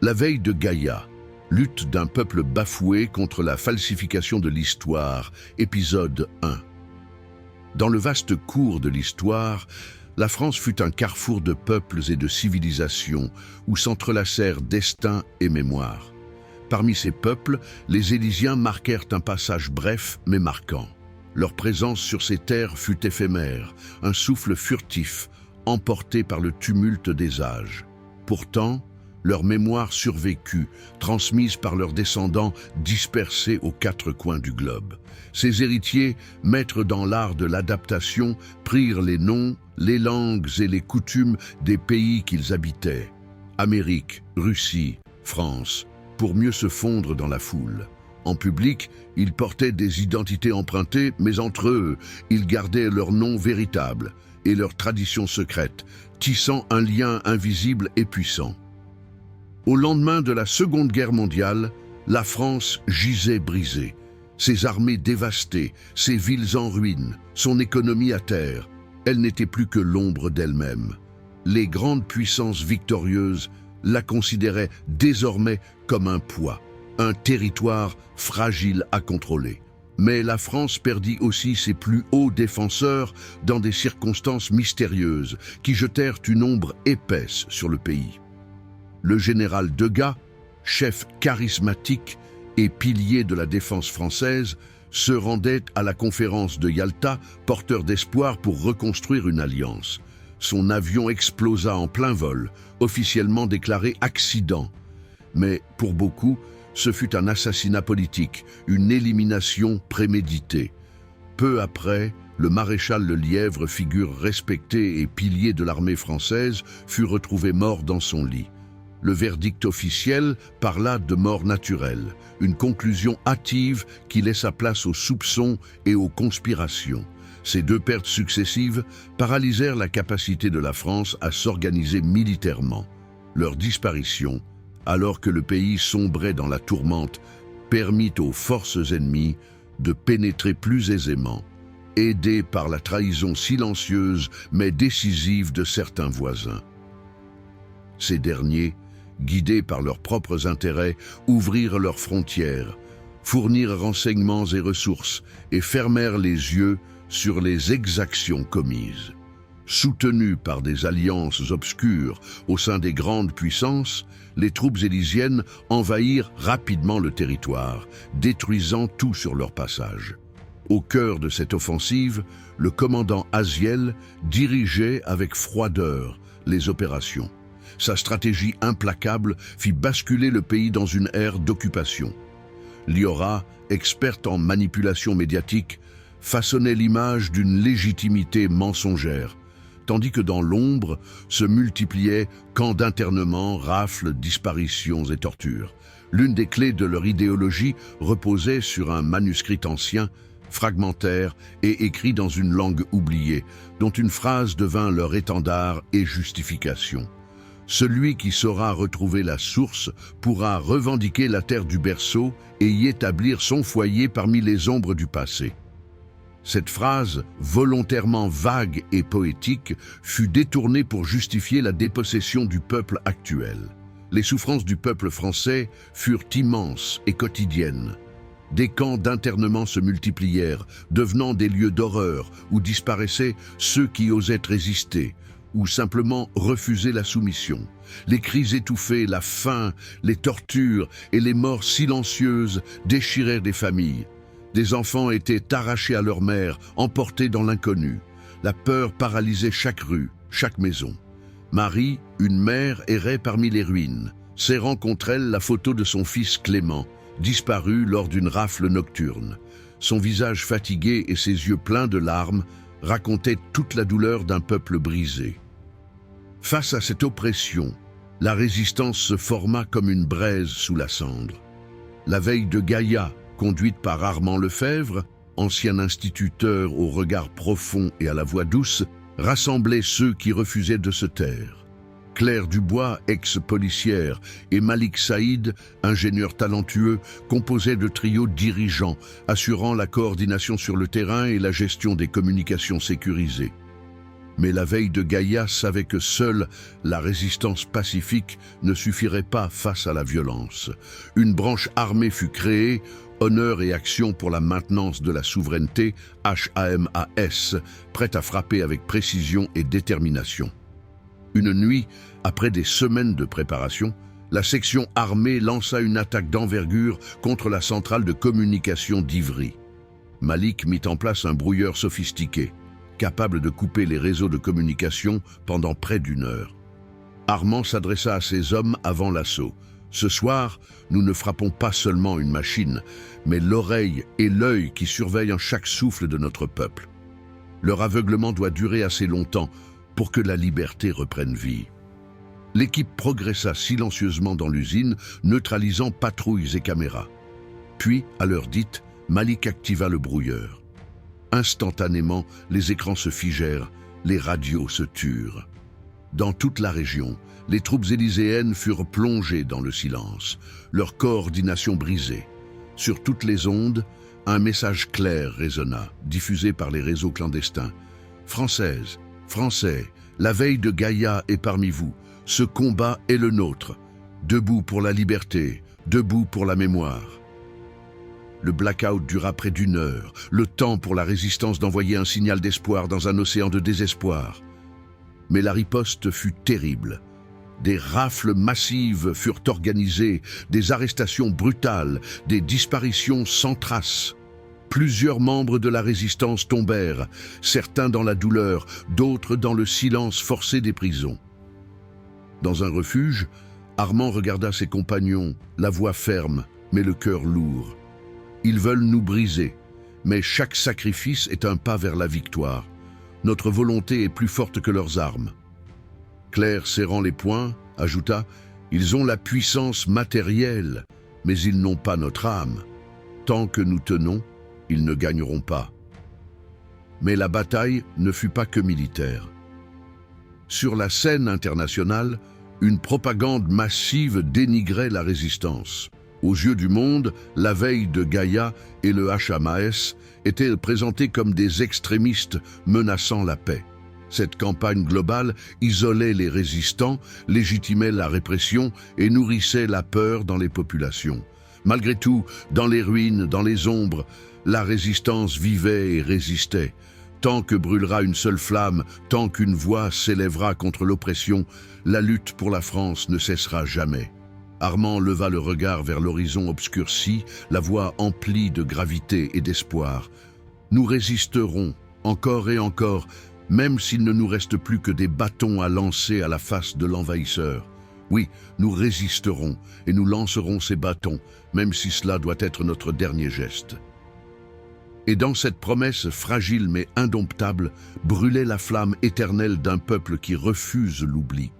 La veille de Gaïa, lutte d'un peuple bafoué contre la falsification de l'histoire, épisode 1. Dans le vaste cours de l'histoire, la France fut un carrefour de peuples et de civilisations où s'entrelacèrent destin et mémoire. Parmi ces peuples, les Élysiens marquèrent un passage bref mais marquant. Leur présence sur ces terres fut éphémère, un souffle furtif, emporté par le tumulte des âges. Pourtant, leur mémoire survécut, transmise par leurs descendants dispersés aux quatre coins du globe. Ces héritiers, maîtres dans l'art de l'adaptation, prirent les noms, les langues et les coutumes des pays qu'ils habitaient, Amérique, Russie, France, pour mieux se fondre dans la foule. En public, ils portaient des identités empruntées, mais entre eux, ils gardaient leur nom véritable et leurs traditions secrètes, tissant un lien invisible et puissant. Au lendemain de la Seconde Guerre mondiale, la France gisait brisée, ses armées dévastées, ses villes en ruine, son économie à terre. Elle n'était plus que l'ombre d'elle-même. Les grandes puissances victorieuses la considéraient désormais comme un poids, un territoire fragile à contrôler. Mais la France perdit aussi ses plus hauts défenseurs dans des circonstances mystérieuses qui jetèrent une ombre épaisse sur le pays. Le général Degas, chef charismatique et pilier de la défense française, se rendait à la conférence de Yalta, porteur d'espoir pour reconstruire une alliance. Son avion explosa en plein vol, officiellement déclaré accident. Mais pour beaucoup, ce fut un assassinat politique, une élimination préméditée. Peu après, le maréchal Lelièvre, figure respectée et pilier de l'armée française, fut retrouvé mort dans son lit. Le verdict officiel parla de mort naturelle, une conclusion hâtive qui laissa place aux soupçons et aux conspirations. Ces deux pertes successives paralysèrent la capacité de la France à s'organiser militairement. Leur disparition, alors que le pays sombrait dans la tourmente, permit aux forces ennemies de pénétrer plus aisément, aidées par la trahison silencieuse mais décisive de certains voisins. Ces derniers, guidés par leurs propres intérêts, ouvrirent leurs frontières, fournirent renseignements et ressources et fermèrent les yeux sur les exactions commises. Soutenus par des alliances obscures au sein des grandes puissances, les troupes élysiennes envahirent rapidement le territoire, détruisant tout sur leur passage. Au cœur de cette offensive, le commandant Aziel dirigeait avec froideur les opérations. Sa stratégie implacable fit basculer le pays dans une ère d'occupation. Liora, experte en manipulation médiatique, façonnait l'image d'une légitimité mensongère, tandis que dans l'ombre se multipliaient camps d'internement, rafles, disparitions et tortures. L'une des clés de leur idéologie reposait sur un manuscrit ancien, fragmentaire et écrit dans une langue oubliée, dont une phrase devint leur étendard et justification. Celui qui saura retrouver la source pourra revendiquer la terre du berceau et y établir son foyer parmi les ombres du passé. Cette phrase, volontairement vague et poétique, fut détournée pour justifier la dépossession du peuple actuel. Les souffrances du peuple français furent immenses et quotidiennes. Des camps d'internement se multiplièrent, devenant des lieux d'horreur où disparaissaient ceux qui osaient résister, ou simplement refuser la soumission. Les cris étouffés, la faim, les tortures et les morts silencieuses déchirèrent des familles. Des enfants étaient arrachés à leur mère, emportés dans l'inconnu. La peur paralysait chaque rue, chaque maison. Marie, une mère, errait parmi les ruines, serrant contre elle la photo de son fils Clément, disparu lors d'une rafle nocturne. Son visage fatigué et ses yeux pleins de larmes racontaient toute la douleur d'un peuple brisé. Face à cette oppression, la résistance se forma comme une braise sous la cendre. La veille de Gaïa, conduite par Armand Lefebvre, ancien instituteur au regard profond et à la voix douce, rassemblait ceux qui refusaient de se taire. Claire Dubois, ex-policière, et Malik Saïd, ingénieur talentueux, composaient le trio dirigeant, assurant la coordination sur le terrain et la gestion des communications sécurisées. Mais la veille de Gaïa savait que seule la résistance pacifique ne suffirait pas face à la violence. Une branche armée fut créée, Honneur et Action pour la maintenance de la souveraineté, HAMAS, prête à frapper avec précision et détermination. Une nuit, après des semaines de préparation, la section armée lança une attaque d'envergure contre la centrale de communication d'Ivry. Malik mit en place un brouilleur sophistiqué, capable de couper les réseaux de communication pendant près d'1 heure. Armand s'adressa à ses hommes avant l'assaut. « Ce soir, nous ne frappons pas seulement une machine, mais l'oreille et l'œil qui surveillent chaque souffle de notre peuple. Leur aveuglement doit durer assez longtemps pour que la liberté reprenne vie. » L'équipe progressa silencieusement dans l'usine, neutralisant patrouilles et caméras. Puis, à l'heure dite, Malik activa le brouilleur. Instantanément, les écrans se figèrent, les radios se turent. Dans toute la région, les troupes élyséennes furent plongées dans le silence, leur coordination brisée. Sur toutes les ondes, un message clair résonna, diffusé par les réseaux clandestins. « Françaises, Français, la veille de Gaïa est parmi vous. Ce combat est le nôtre. Debout pour la liberté, debout pour la mémoire. » Le blackout dura près d'1 heure, le temps pour la résistance d'envoyer un signal d'espoir dans un océan de désespoir. Mais la riposte fut terrible. Des rafles massives furent organisées, des arrestations brutales, des disparitions sans trace. Plusieurs membres de la résistance tombèrent, certains dans la douleur, d'autres dans le silence forcé des prisons. Dans un refuge, Armand regarda ses compagnons, la voix ferme, mais le cœur lourd. Ils veulent nous briser, mais chaque sacrifice est un pas vers la victoire. Notre volonté est plus forte que leurs armes. Claire, serrant les poings, ajouta « Ils ont la puissance matérielle, mais ils n'ont pas notre âme. Tant que nous tenons, ils ne gagneront pas. » Mais la bataille ne fut pas que militaire. Sur la scène internationale, une propagande massive dénigrait la résistance. Aux yeux du monde, la veille de Gaïa et le HAMAS étaient présentés comme des extrémistes menaçant la paix. Cette campagne globale isolait les résistants, légitimait la répression et nourrissait la peur dans les populations. Malgré tout, dans les ruines, dans les ombres, la résistance vivait et résistait. Tant que brûlera une seule flamme, tant qu'une voix s'élèvera contre l'oppression, la lutte pour la France ne cessera jamais. Armand leva le regard vers l'horizon obscurci, la voix emplie de gravité et d'espoir. Nous résisterons, encore et encore, même s'il ne nous reste plus que des bâtons à lancer à la face de l'envahisseur. Oui, nous résisterons et nous lancerons ces bâtons, même si cela doit être notre dernier geste. Et dans cette promesse fragile mais indomptable, brûlait la flamme éternelle d'un peuple qui refuse l'oubli.